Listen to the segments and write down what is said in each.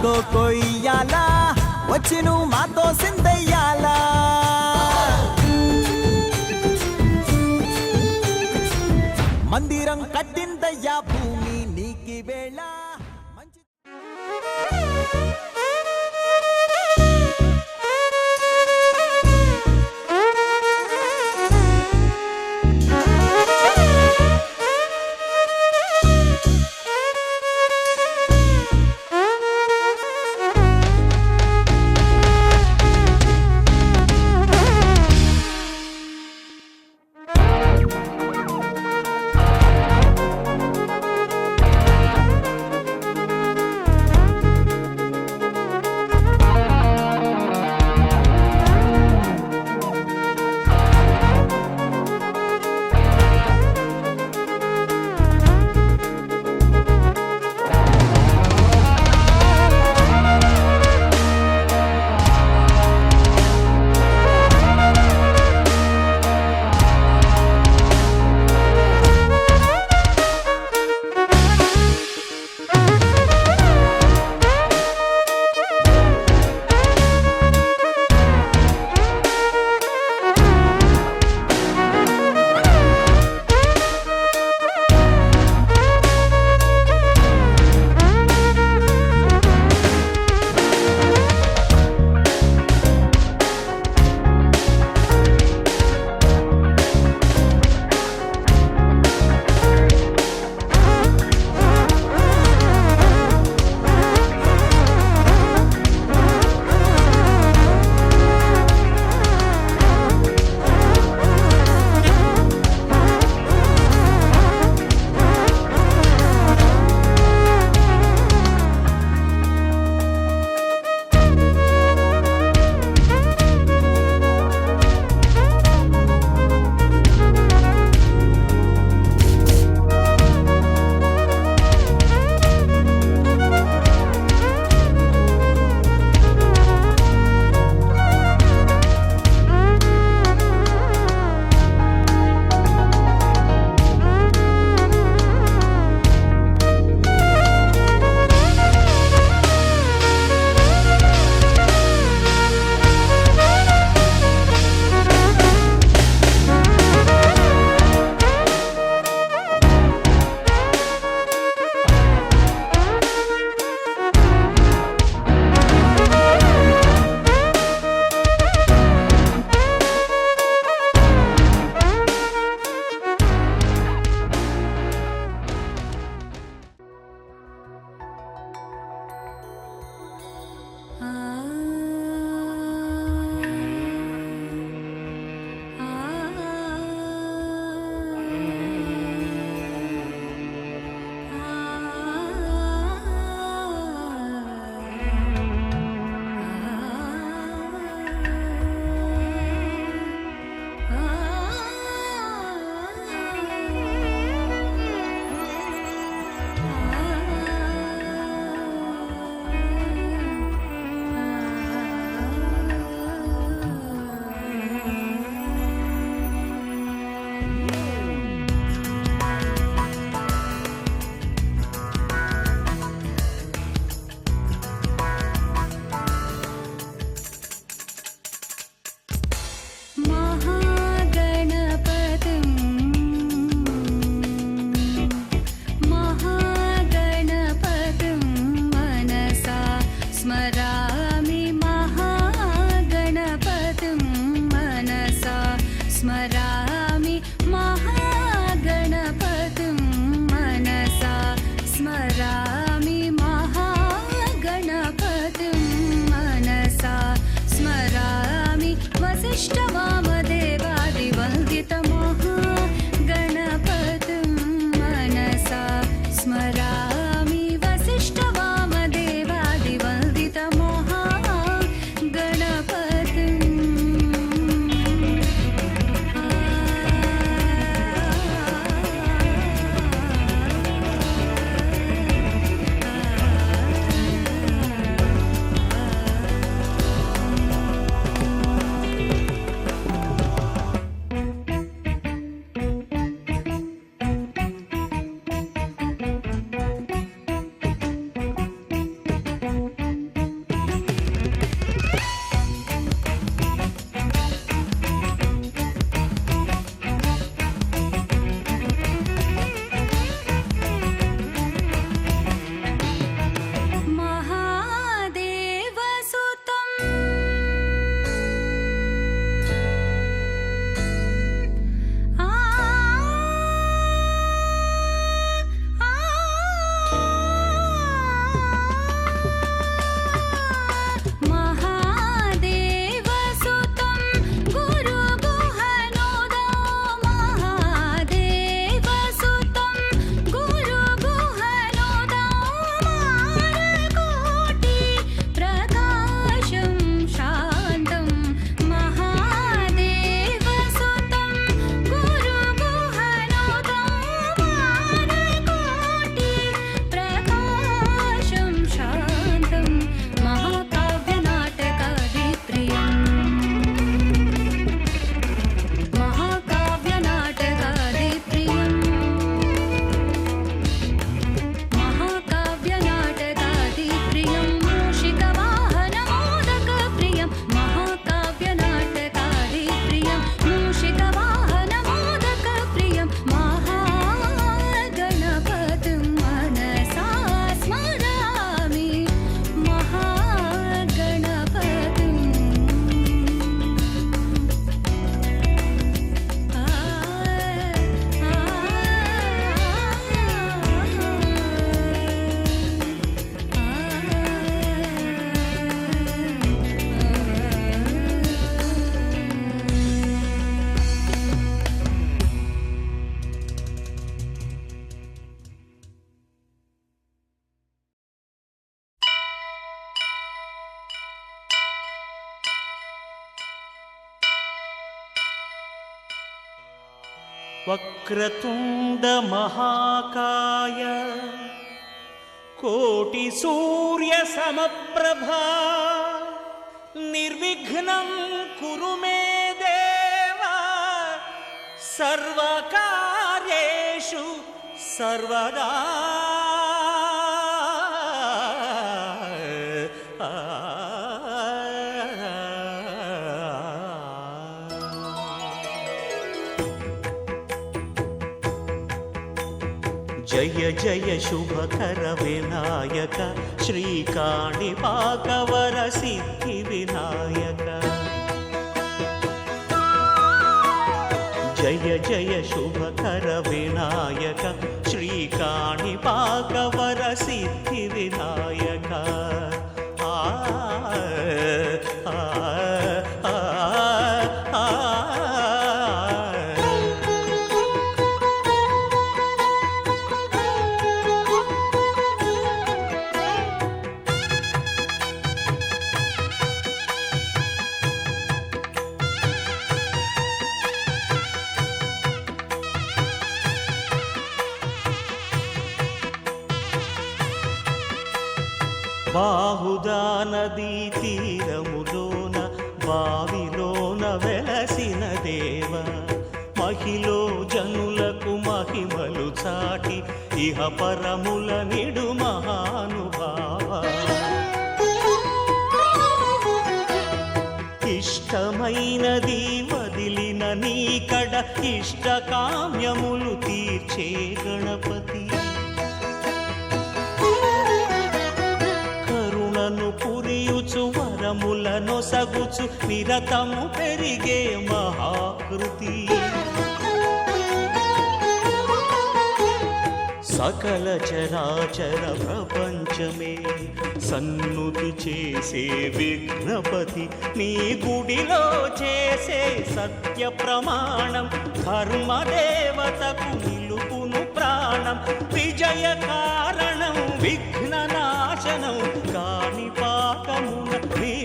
నాతో కొయ్యాలా వచ్చి నువ్వు మాతో సిందయ్యాలా మందిరం కట్టిందయ్యా భూమి నీకి వేళ మంచి వక్రతుండ మహాకాయ కోటి సూర్య సమప్రభా నిర్విఘ్నం కురు మే దేవ సర్వకార్యేషు సర్వదా. జయ జయ శుభకర వినాయక శ్రీకాణిపాకవర సిద్ధి వినాయక. జయ జయ శుభకర వినాయక శ్రీకాణిపాకవర సిద్ధి వినాయక. బాహుదా నదీ తీరములోన బావిలోన వెలసిన దేవ మహిలో జనులకు మహిమలు చాటి ఇహ పరముల నిడు మహానుభావ. ఇష్టమైనది వదిలిన నీకడ ఇష్టకామ్యములు తీర్చే గణపతి. పురియుచు వరములను సగుచు నిరతము పెరిగే మహాకృతి. సకల చరాచర ప్రపంచమే సన్నుతి చేసే విఘ్నపతి. నీ గుడిలో చేసే సత్య ప్రమాణం ధర్మదేవతకు నిలుపును ప్రాణం. విజయ కారణం విఘ్న నాశనం కాణిపాకమున నీ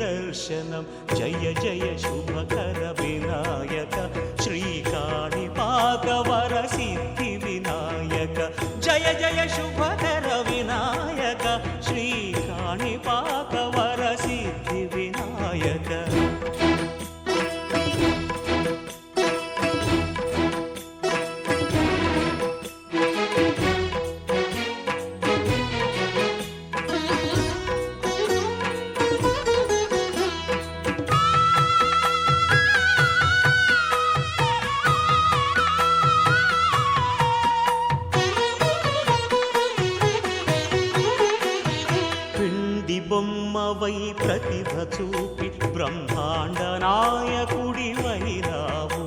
దర్శనం. జయ జయ శుభకర వినాయక శ్రీకాణిపాకవర సిద్ధి వినాయక. జయ జయ శుభకర వినాయక శ్రీకాణిపాకవర సిద్ధి వినాయక. బొమ్మవై ప్రతిభ చూపి బ్రహ్మాండ నాయకుడి వైరావు.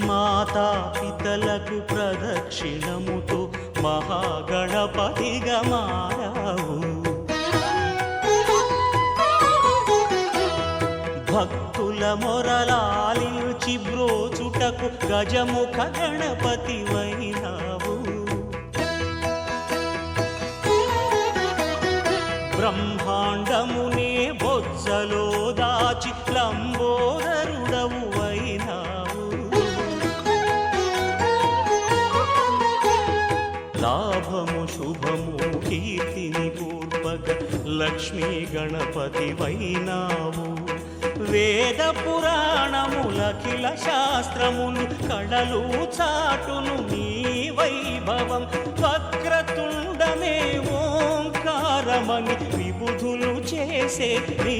మాతా పితలకు ప్రదక్షిణముతో మహాగణపతిగా మారావు. భక్తుల మొరలాలించి బ్రోచుటకు గజముఖ గణపతి వైనావు. బ్రహ్మాండమునే బొజ్జలో దాచి లంబోదరుడవు అయినావు. లాభము శుభము కీర్తిని పూర్వక లక్ష్మీ గణపతి వైనావు. వేద పురాణములఖిల శాస్త్రములు కళలు చాటును నీ వైభవం. వక్రతుండమే ఓంకారమని విబుధులు చేసే నీ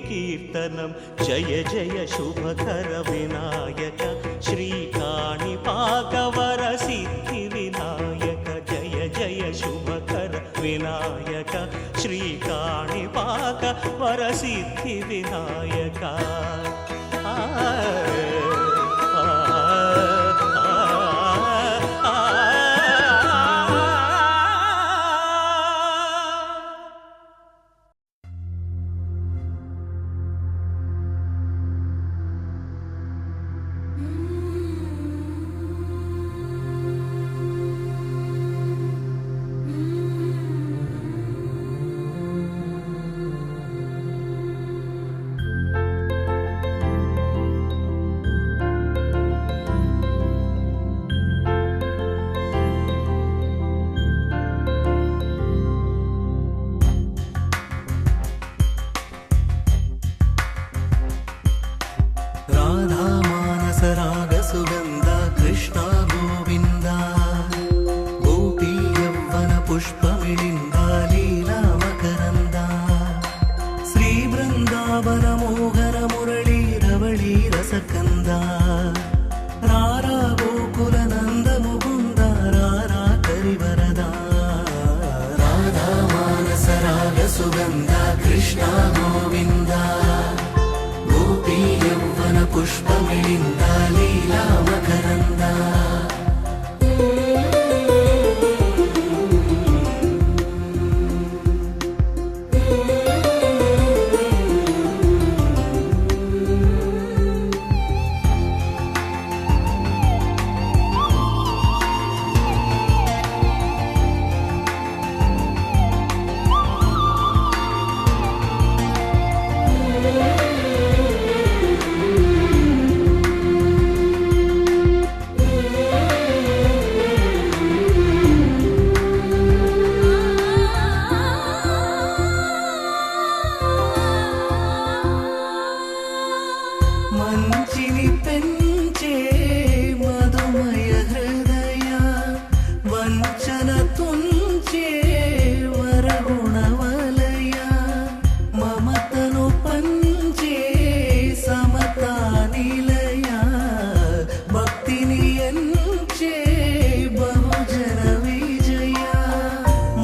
కీర్తనం. జయ జయ శుభకర వినాయక శ్రీకాణిపాకవర సిద్ధి వినాయక. జయ జయ శుభకర వినాయక శ్రీకాణిపాకవర సిద్ధి వినాయక. सुगन्ध कृष्ण गोविन्द गोपी यौवन पुष्पमिलिन्द लीला मकरन्द మంచిని పెంచే మధుమయ హృదయ వంచన తుంచే వరగుణవలయ మమతను పంచే సమతా నిలయ భక్తిని ఎంచే బహుజన విజయ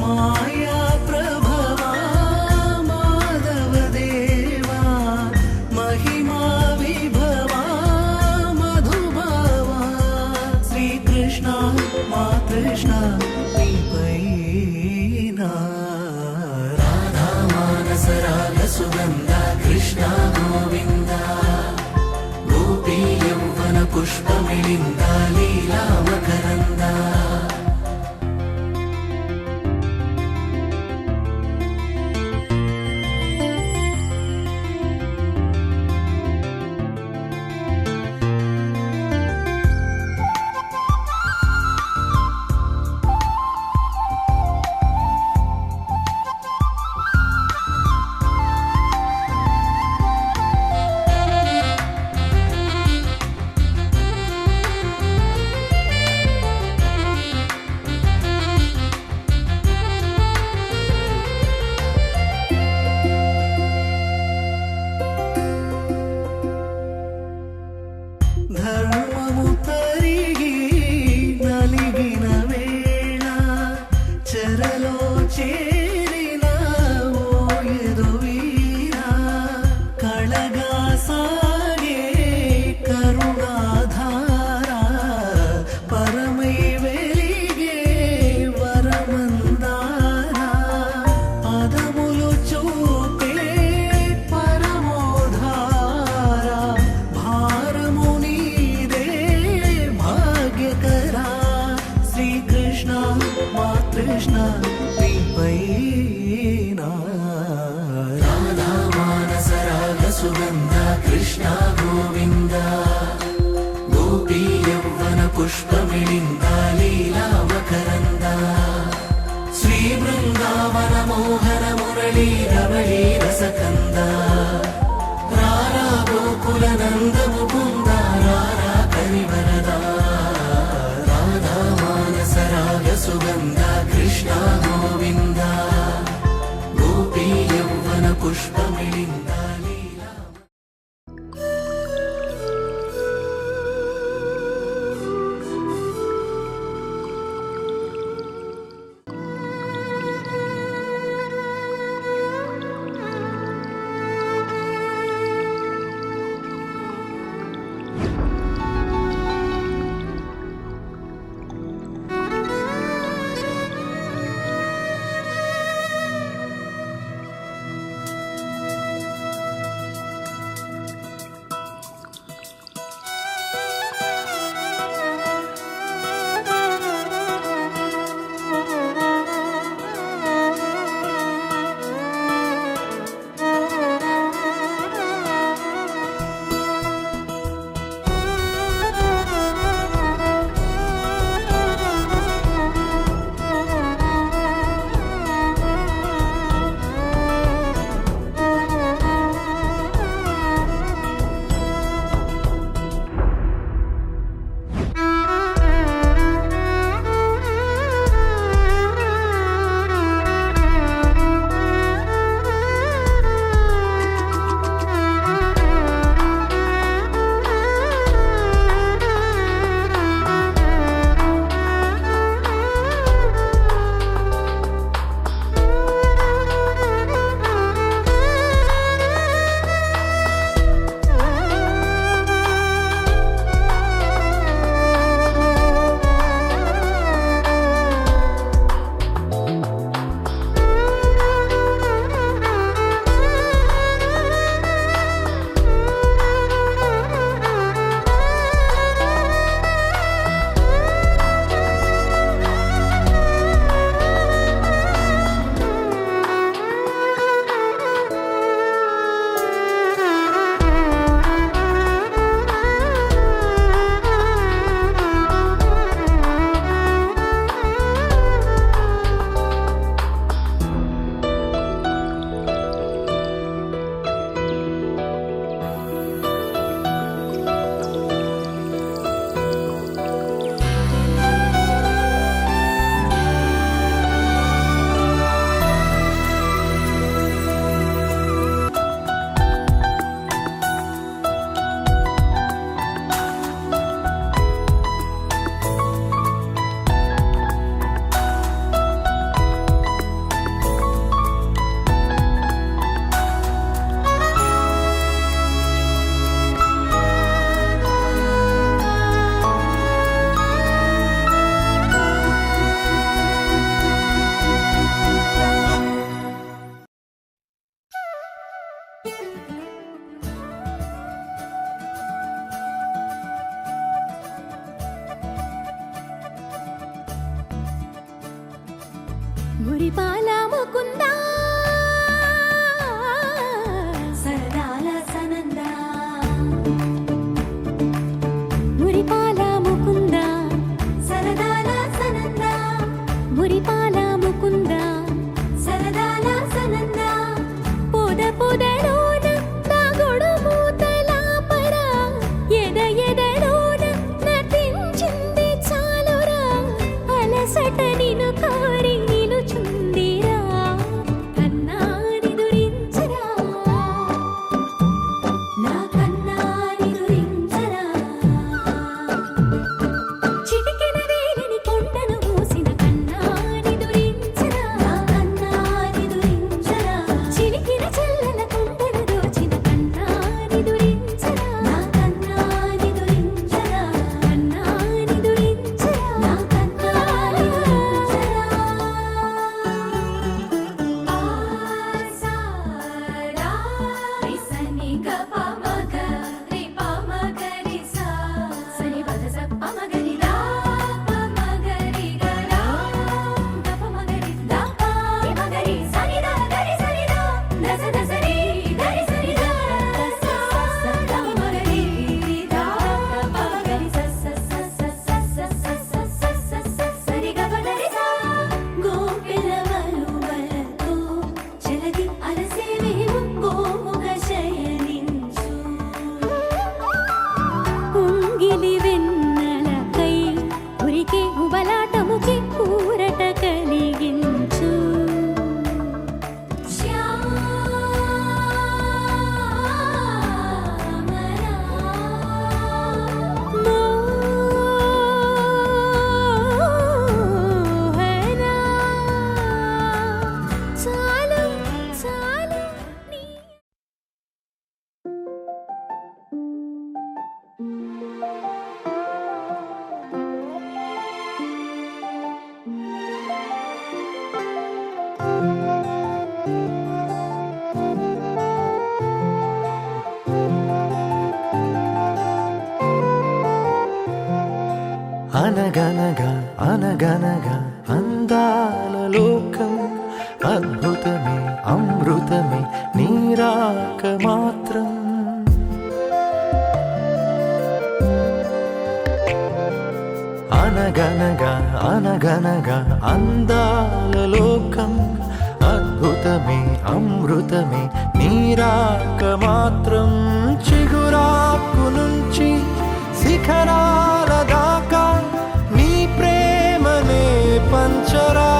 మాయా ప్రభవా మాధవ దేవా మహిమా कृष्ण राधा मानस राग सुगन्ध कृष्ण गोविन्द गोपी यौवन पुष्पमिलिन्द लीला मकरन्द ధర్మము తరిగి నలిగిన వేళ చెరలో చేరిన ఓయదు వీరా కళగా సాగే కరుణాధార పరమై వెలిగే వరమందార పదములు చూపే పరమోధార భారము कृष्ण राधा मानस राग सुगन्ध कृष्ण गोविन्द गोपी यौवन पुष्पमिलिन्द लीला मकरन्द श्री वृन्दावन मोहन मुरली रमणी रसकन्द रारा गोकुल नन्द मुकुन्द रारा करिवरदा सुगन्ध कृष्ण गोविन्द गोपी यौवन पुष्पमिलिन्द लीला మురిపాల ముకుంద సరదాల సనంద మురిపాల ముకుంద సరదాల సనంద మురిపాల ముకుంద సరదాల సనంద పొద పొదలోన తాగుడు మూతల పర ఎద ఎదలోన నటించింది చాలురా అలసట నిన్ను కోరి నిలుచుందిరా కన్నాని దురించరా నా కన్నాని దురించరా చిటికెన వేలిని కొండను మూసిన కన్నాని దురించరా నా కన్నాని దురించరా చిలికిన చల్లన కొండను దోచిన కన్నాని దురించరా నా కన్నాని దురించరా కన్నాని దురించరా నా కన్నాని దురించరా ఆసారా రిసని గప మగ రిప మగ రిసా సని పద సప్ప మగ రి దా ప మగ రి గ రా గప మగ రి దా ప రి మగ రి సని దా గరి సని దా దస దస రి గరి సని దా స స ద మగ రి దా ప మగ రి స స స స స స స స స స సరి గ ప ద రి సా గోపిలవలు వలతో చెలగి అలసేవేవు గోముగ శయనించు ఉంగిలి వెన్నెలకై ఉరికే ఉబలాటముకి ఊరట కలిగించు శ్యామరా మోహనా చాలు చాలు నీ అనగనగా అనగనగా అందాల లోకం అద్భుతమే అమృతమే నీరాక మాత్రం అనగనగా అనగనగా అందాల లోకం అద్భుతమే అమృతమే నీరాక మాత్రం చిగురాకు నుంచి శిఖరాల దాకా నీ ప్రేమనే పంచరా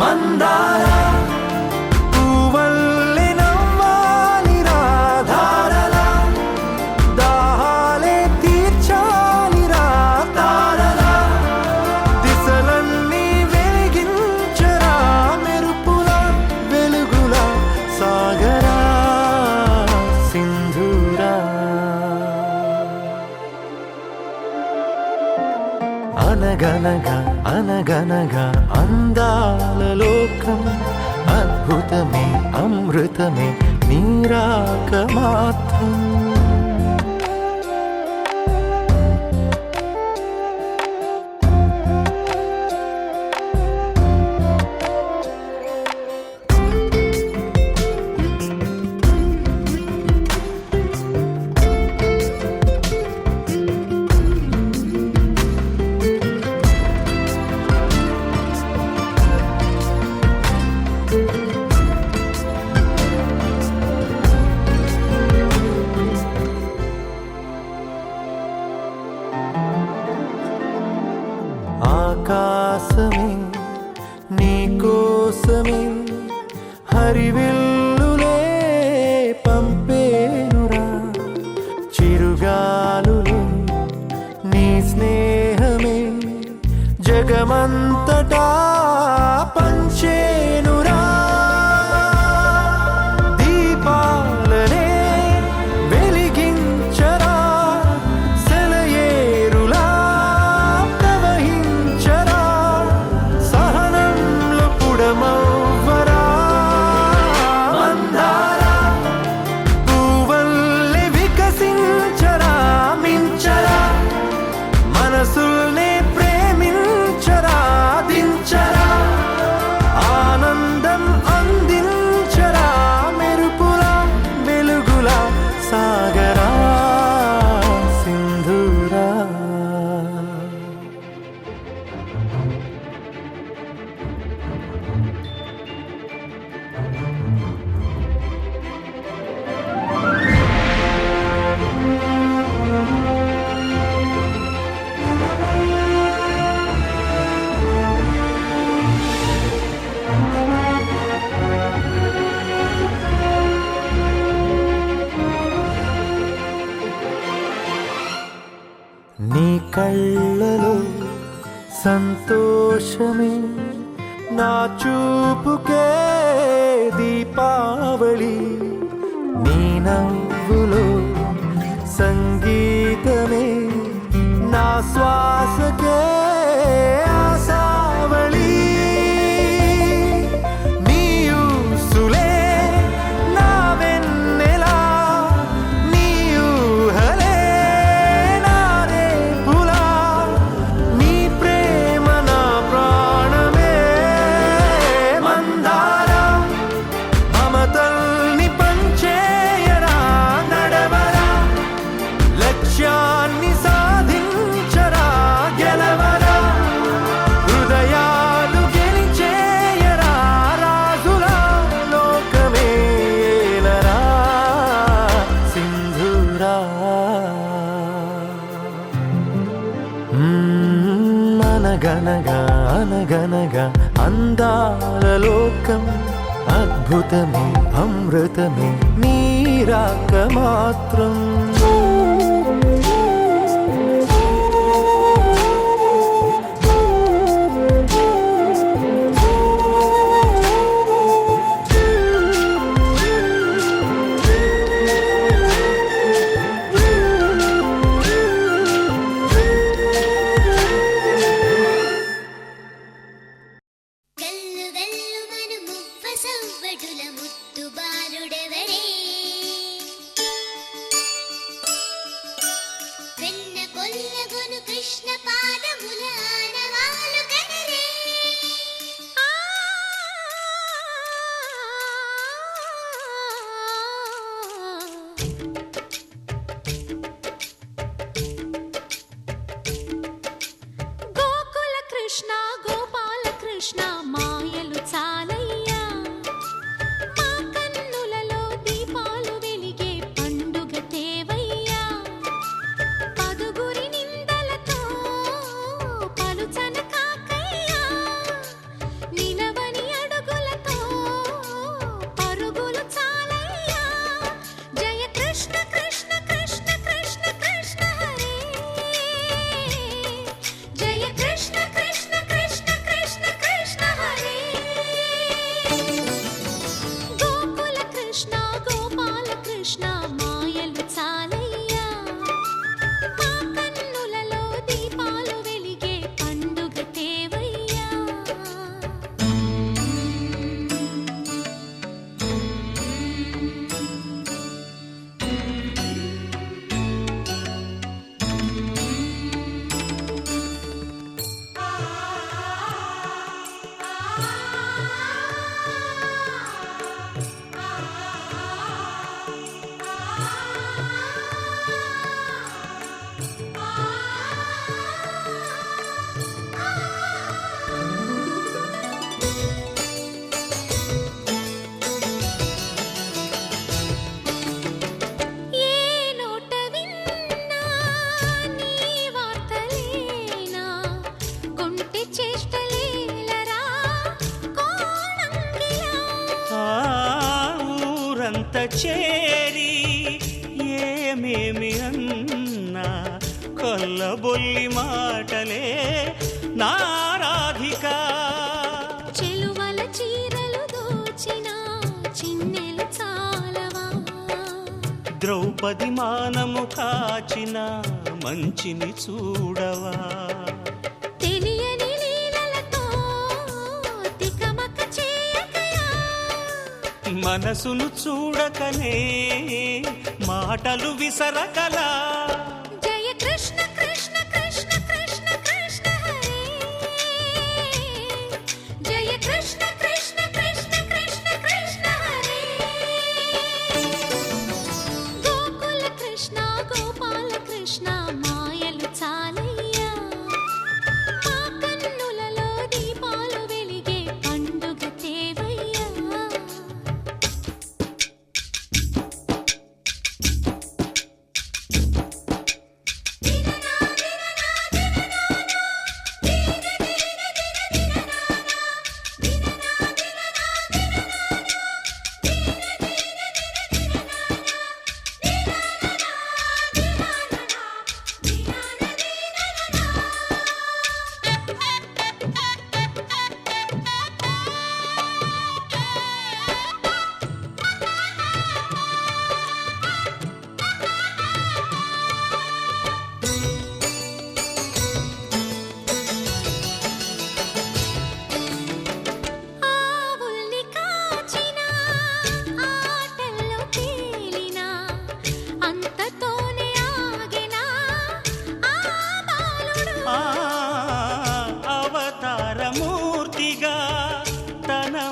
మందార పూవల్లి నవ్వాలి రాధారలా దాహాలే తీర్చాలి రా తారలా దిశలన్నీ వెలిగించరా మెరుపుల వెలుగుల సాగరా సింధూరా అనగనగా అనగనగా అందాల లోకం అద్భుతమే అమృతమే నీరాక మాత్రం ఆకాశమే నీకోసమే హరివిల్లులే పంపేనురా చిరుగాలులే నీ స్నేహమే జగమంతటా పంచేనురా దీపాలనే వెలిగించరా సెలయేరులా ప్రవహించరా సహనంలో పుడమవ్వరా మందార సంతోషమే నా చూపుకే దీపావళి నీ నవ్వులో సంగీతమే నా శ్వాసకే ఆశావళి నీ ఊసులే నా వెన్నెలా నీ ఊహలే నా రేపులా నీ ప్రేమ నా ప్రాణమే మందారా మమతల్ని పంచేయరా నడవరా లక్ష్యాన్ని సాధించరా గెలవరా హృదయాలు గెలిచేయరా రాజులా లోకమే ఏలరా సింధూరా అనగనగా అనగనగా అందాల లోకం అద్భుతమే అమృతమే నీరాక మాత్రం గల్లు గల్లు మను మువ్వ సవ్వడుల ముద్దు బాలుడెవరే వెన్న కొల్లగొను కృష్ణ పాదముల ఆనవాలు కనరే గోకుల కృష్ణ గోపాల కృష్ణ మాయలు చాలయ్యా మా కన్నులలో దీపాలు వెలిగే పండుగ తేవయ్యా పదుగురి నిందలతో పలుచన కాకయ్యా నిలవని అడుగులతో పరుగులు చాలయ్యా జయ కృష్ణ కృష్ణ కృష్ణ కృష్ణ కృష్ణ హరే జయ కృష్ణ కృష్ణ కృష్ణ కృష్ణ కృష్ణ హరే గోకుల కృష్ణ గోపాల కృష్ణ మాయలు చాలయ్యా మా కన్నులలో దీపాలు వెలిగే పండుగ తేవయ్యా ఏ నోట విన్నా నీ వార్తలేనా కొంటె చేష్టలేలరా కోణంగిలా ఆ ఊరంత చేరి ఏమేమి అన్నా కొల్లబొల్లి మాటలే నారాధిక చెలువల చీరలు దోచిన చిన్నెలు చాలవా ద్రౌపది మానము కాచిన మంచిని చూడవా తెలియని లీలలతో తికమక చేయకయా మనసును చూడకనే మాటలు విసరకలా జయ కృష్ణ కృష్ణ కృష్ణ కృష్ణ కృష్ణ హరే జయ కృష్ణ కృష్ణ కృష్ణ కృష్ణ కృష్ణ హరే గోకుల కృష్ణ గోపాల కృష్ణ మాయలు చాలయ్యా మా కన్నులలో దీపాలు వెలిగే పండుగ తేవయ్యా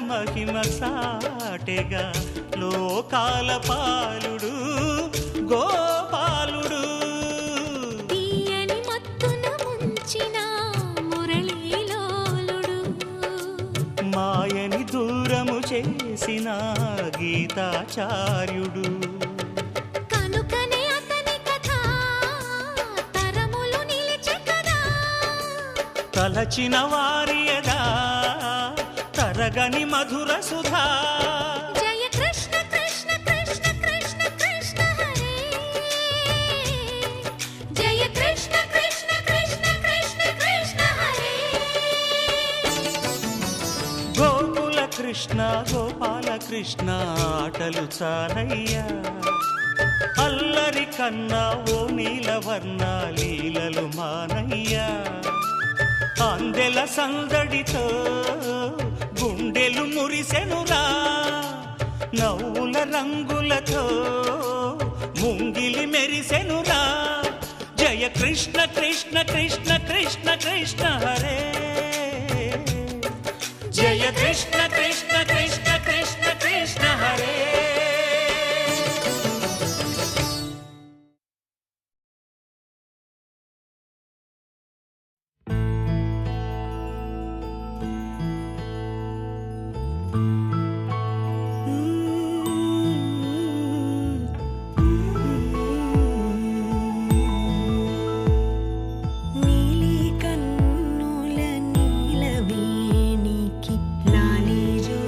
మహిమ సాటెగా లోకాల పాలుడు గోపాలుడు తీయని మత్తున ముంచిన మురళీలోలుడు మాయని దూరము చేసిన గీతాచార్యుడు కనుకనే అతని కథ తరములు నిలిచె కదా తలచిన వారియదా తరగని మధుర సుధా జయ కృష్ణ కృష్ణ కృష్ణ కృష్ణ కృష్ణ హరే జయ కృష్ణ కృష్ణ కృష్ణ కృష్ణ కృష్ణ హరే గోకుల కృష్ణ గోపాల కృష్ణ ఆటలు చాలయ్యా అల్లరి కన్నా ఓ నీలవర్ణ లీలలు మానయ్యా అందెల సందడితో గుండెలు మురిసెనురా నవ్వుల రంగులతో ముంగిలి మెరిసెనురా జయ కృష్ణ కృష్ణ కృష్ణ కృష్ణ కృష్ణ హరే జయ కృష్ణ కృష్ణ కృష్ణ కృష్ణ కృష్ణ హరే నీలి కన్నుల నీలవేణికి లాలి జో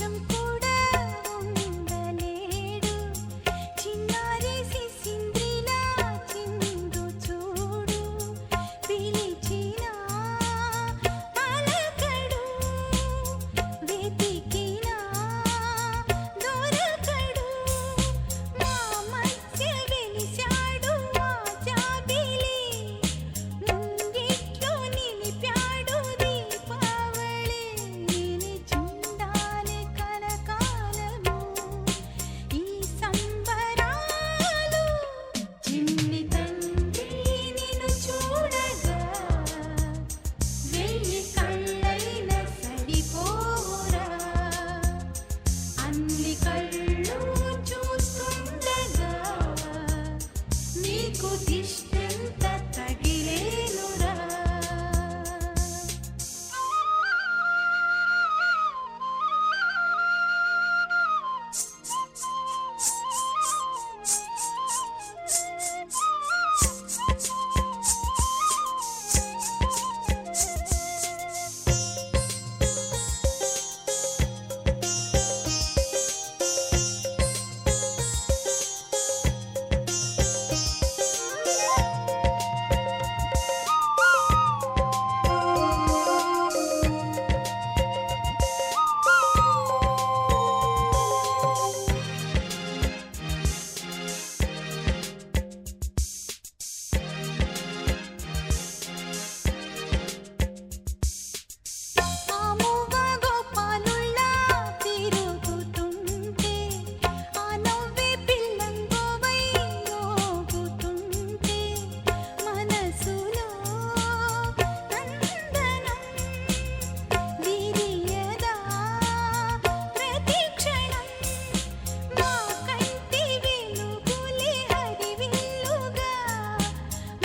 నిమిషం కూడా ఉండలేడు చిన్నారి సిసింద్రిలా చిందు చూడు పిలిచినా పలకడు వెతికినా దొరకడు మా మధ్య వెలిశాడు మా జాబిలి ముంగిట్లో నిలిపాడు దీపావళి నిలిచుండాలి కలకాలము ఈ సంబరాలు చిన్ని తండ్రి నిన్ను చూడగా వెయ్యి కళ్ళైన సరిపోరా అన్ని కళ్ళు చూస్తుండగా నీకు దిష్టంత తగిలేనురా ఆమువ గోపాలుల్లా తిరుగుతుంటే ఆ నవ్వే పిల్లంగోవై యోగుతుంటే మనసులో నందనం విరియదా ప్రతి క్షణం మా కంటి వెలుగులే హరివిల్లుగా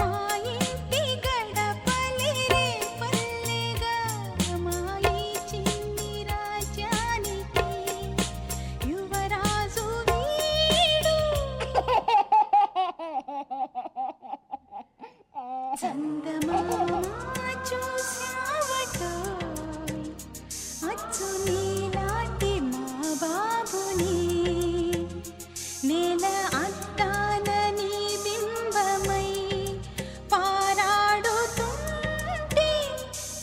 మా ఇంటి గడపలే రేపల్లెగా మా ఈ చిన్ని రాజ్యానికి యువరాజు వీడు చందమామ చూశావటోయ్ అచ్చు నీలాంటి మా బాబుని నేల అద్దాన నీ బింబమై పారాడుతుంటే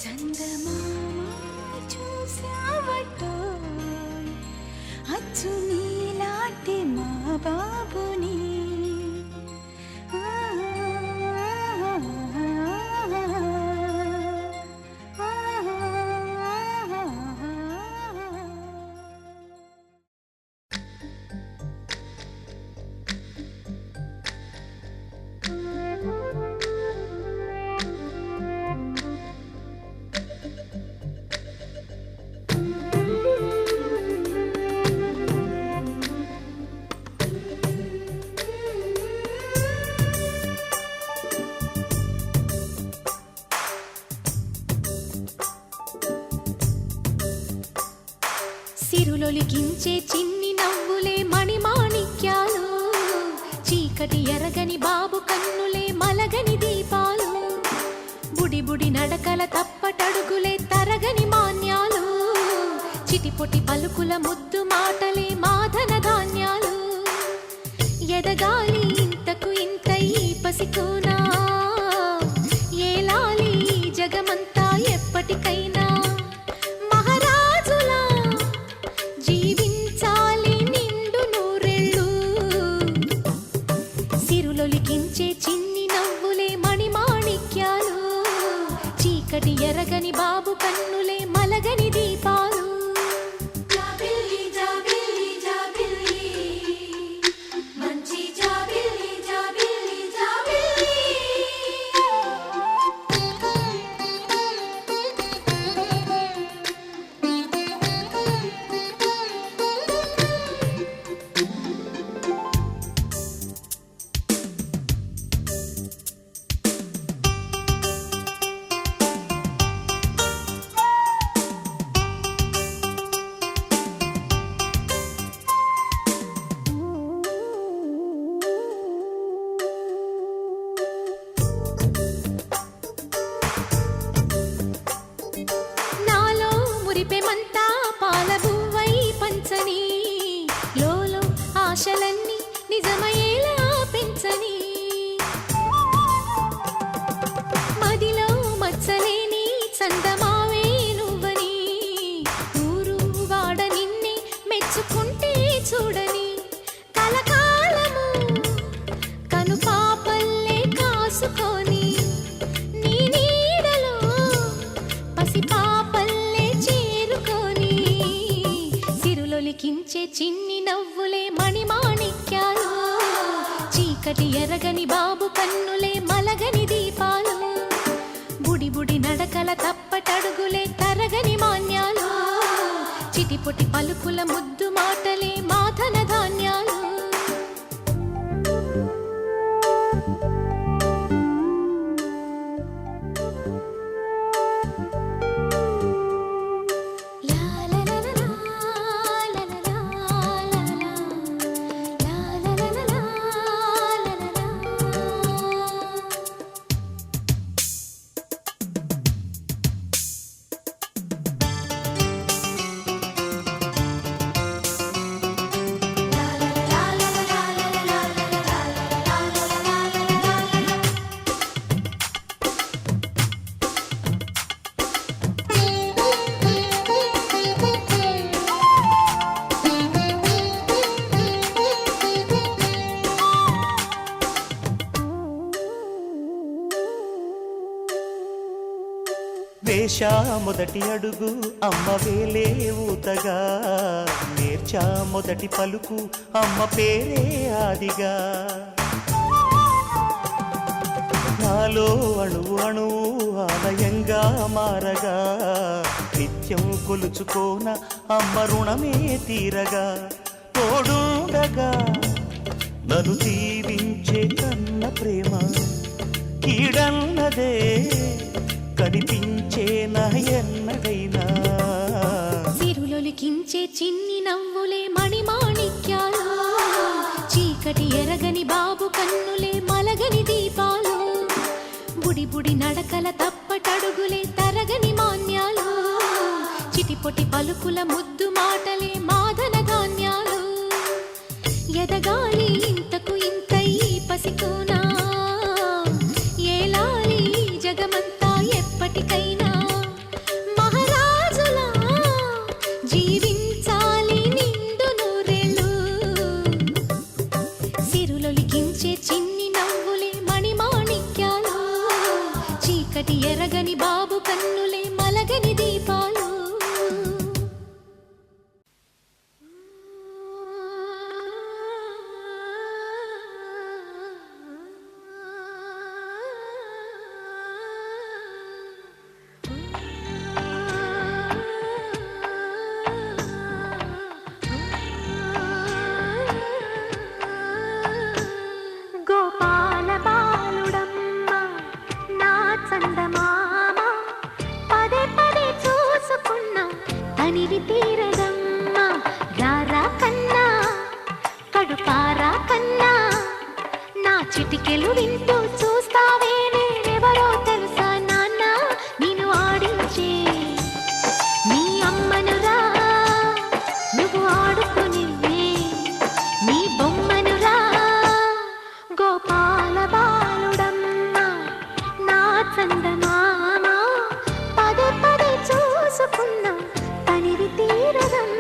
చందమామ చూశావటోయ్ అచ్చు నీలాంటి మా బాబుని సిరులొలికించే చిన్ని నవ్వులే మణిమాణిక్యాలు చీకటి ఎరగని బాబు కన్నులే మలగని దీపాలు బుడి బుడి నడకల తప్పటడుగులే తరగని మాన్యాలు చిటిపొటి పలుకుల ముద్దు మాటలే మాధన ధాన్యాలు ఎదగాలి ఇంతకు ఇంత ఈ పసికోనా ఏలాలి ఈ జగమంతా ఎప్పటికైనా మహారాజులా జీవించాలి నిండు నూరెళ్ళు సిరులొలికించే చిన్ని నవ్వులే మణిమాణిక్యాలు చీకటి ఎరగని బాబు కన్నులే మలగని దీపాలు జాబిల్లి జాబిల్లి జాబిల్లి మంచి జాబిల్లి జాబిల్లి జాబిల్లి నాలో మురిపెమంతా పాల బువ్వై ఉంచని లోలో ఆశలన్నీ నిజమయ్యేలా పెంచని మదిలో మచ్చలేని చందమావే నువ్వని ఊరు వాడ నిన్నే మెచ్చుకుంటే చూడని కలకాలము కను పాపల్లే కాసుకొని నీ నీడలో పసి పాపల్లే చేరుకొని సిరులొలికించే చిన్ని నవ్వులే మణిమాణిక్యాలు చీకటి ఎరగని బాబు కన్నులే మలగని దీపాలు బుడి బుడి నడకల తప్పటడుగులే తరగని మాన్యాలు చిటిపొటి పలుకుల ముద్దు మాటలే మాధన ధాన్యాలు వేశా మొదటి అడుగు అమ్మ వేలే ఊతగా నేర్చా మొదటి పలుకు అమ్మ పేరే ఆదిగా నాలో అణువు అణువు ఆలయంగా మారగా నిత్యం కొలుచుకోన అమ్మ రుణమే తీరగా తోడుండగా నన్ను దీవించే కన్న ప్రేమ కీడన్నదే కనిపించే నా ఎన్నడైనా సిరులొలికించే చిన్ని నవ్వులే మణిమాణిక్యాలు చీకటి ఎరగని బాబు కన్నులే మలగని దీపాలు బుడి బుడి నడకల తప్పటడుగులే తరగని మాన్యాలు చిటిపొటి పలుకుల ముద్దు మాటలే మాధన ధాన్యాలు ఎదగాలి ఇంతకు ఇంతై పసికోనా ఏలాలి జగమంతా ఎప్పటికైనా మహారాజులా జీవించాలి నిండు నూరేళ్ళు సిరులొలికించే చిన్ని నవ్వులే మణిమాణిక్యాలు చీకటి ఎరగని బాబు కన్నులే మలగని దీపాలు గోపాల బాలుడమ్మ నా చందమామ పదే పదే చూసుకున్న తనివి తీరదమ్మ రారా కన్నా కడుపారా కన్నా నా చిటికెలు వింటూ చూస్తావే నేనెవరో తెలుసా నాన్న నేను ఆడించే నీ అమ్మనురా నువ్వు ఆడుకునివే నీ బొమ్మనురా గోపాల బాలుడమ్మ నా చందమామ పదే పదే చూసుకున్న తనివి తీరదమ్మ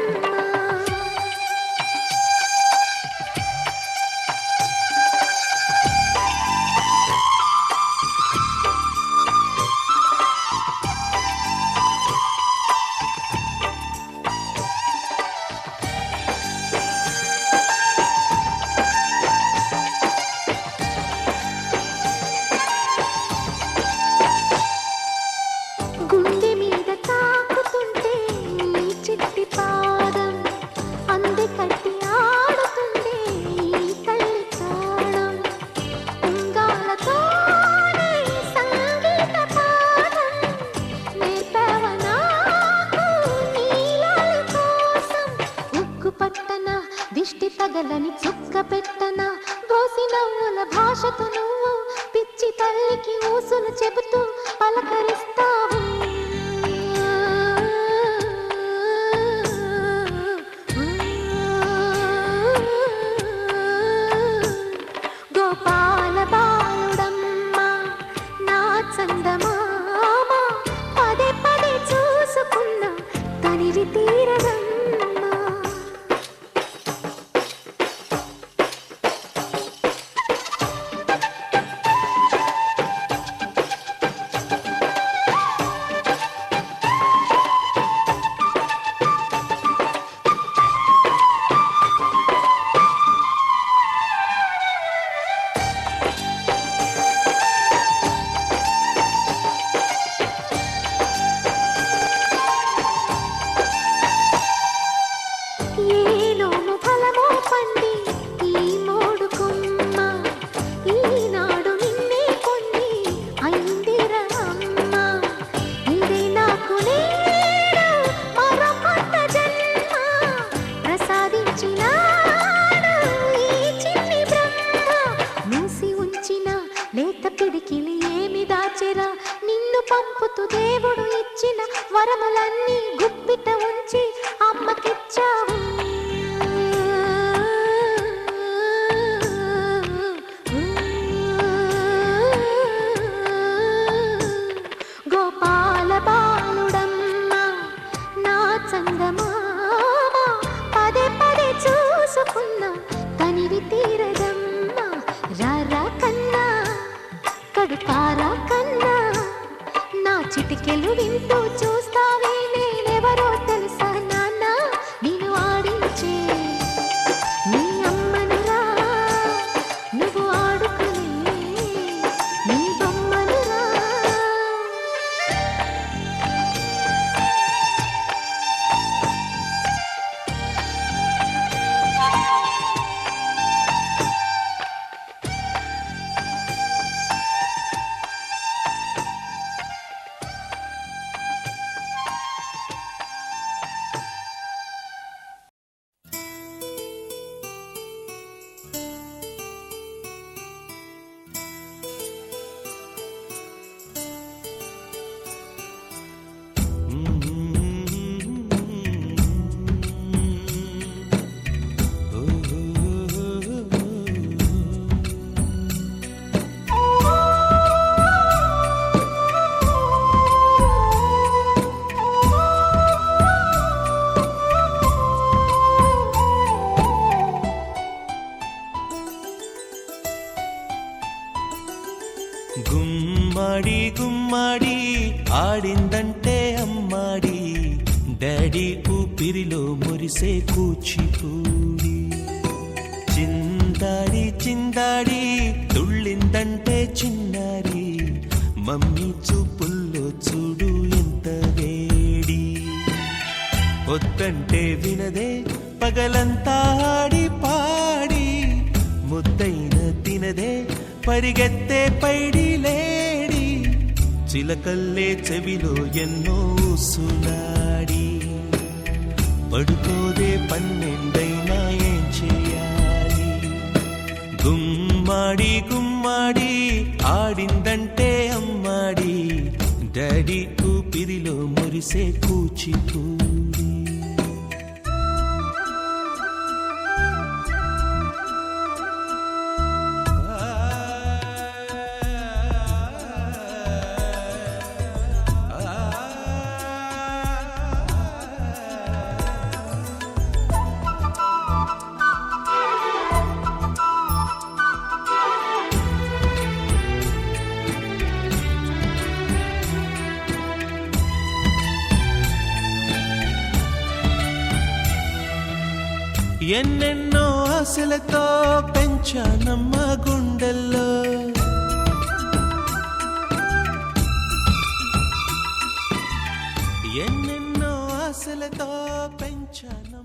గుండె మీద తాకుతుంటే నీ చిట్టి పాదం అంది కట్టి ఆడుతుంది ఈ తల్లి ప్రాణం ఉంగాలతోనే సంగీత పాఠం నేర్పావ నాకు నీలాల కోసం ఉక్కు పట్టన దిష్టి తగలని చుక్క పెట్టన దోసి నవ్వుల భాషతో నువ్వు పిచ్చి తల్లికి ఊసులు చెబుతూ పలకరిస్తావు చిటికెలు వింటూ చూస్తావే నేనెవరో తెలుసా నాన్న నేను ఆడించే నీ అమ్మనురా నువ్వు ఆడుకునే నీ బొమ్మనురా గుమ్మడి గుమ్మడి ఆడిందంటే అమ్మాడి డాడీ ఊపిరిలో మురిసే కూచిపూడి చిందాడి చిందాడి తుళ్ళిందంటే చిన్నారి మమ్మీ చూపుల్లో చూడు ఎంత వేడి వద్దంటే వినదే పగలంతా ఆడి పాడి ముద్దైన తినదే పరిగెత్తే పైడి లేడి చిలకల్లే చెవిలో ఎన్నో సులాడి పడుకోదే పన్నెండైనా ఏం చేయాలి గుమ్మాడి గుమ్మాడి ఆడిందంటే అమ్మాడి డాడీ ఊపిరిలో మురిసే కూచిపూడి ఎన్నెన్నో ఆశలతో పెంచానమ్మ గుండెల్లో ఎన్నెన్నో ఆశలతో పెంచానమ్మ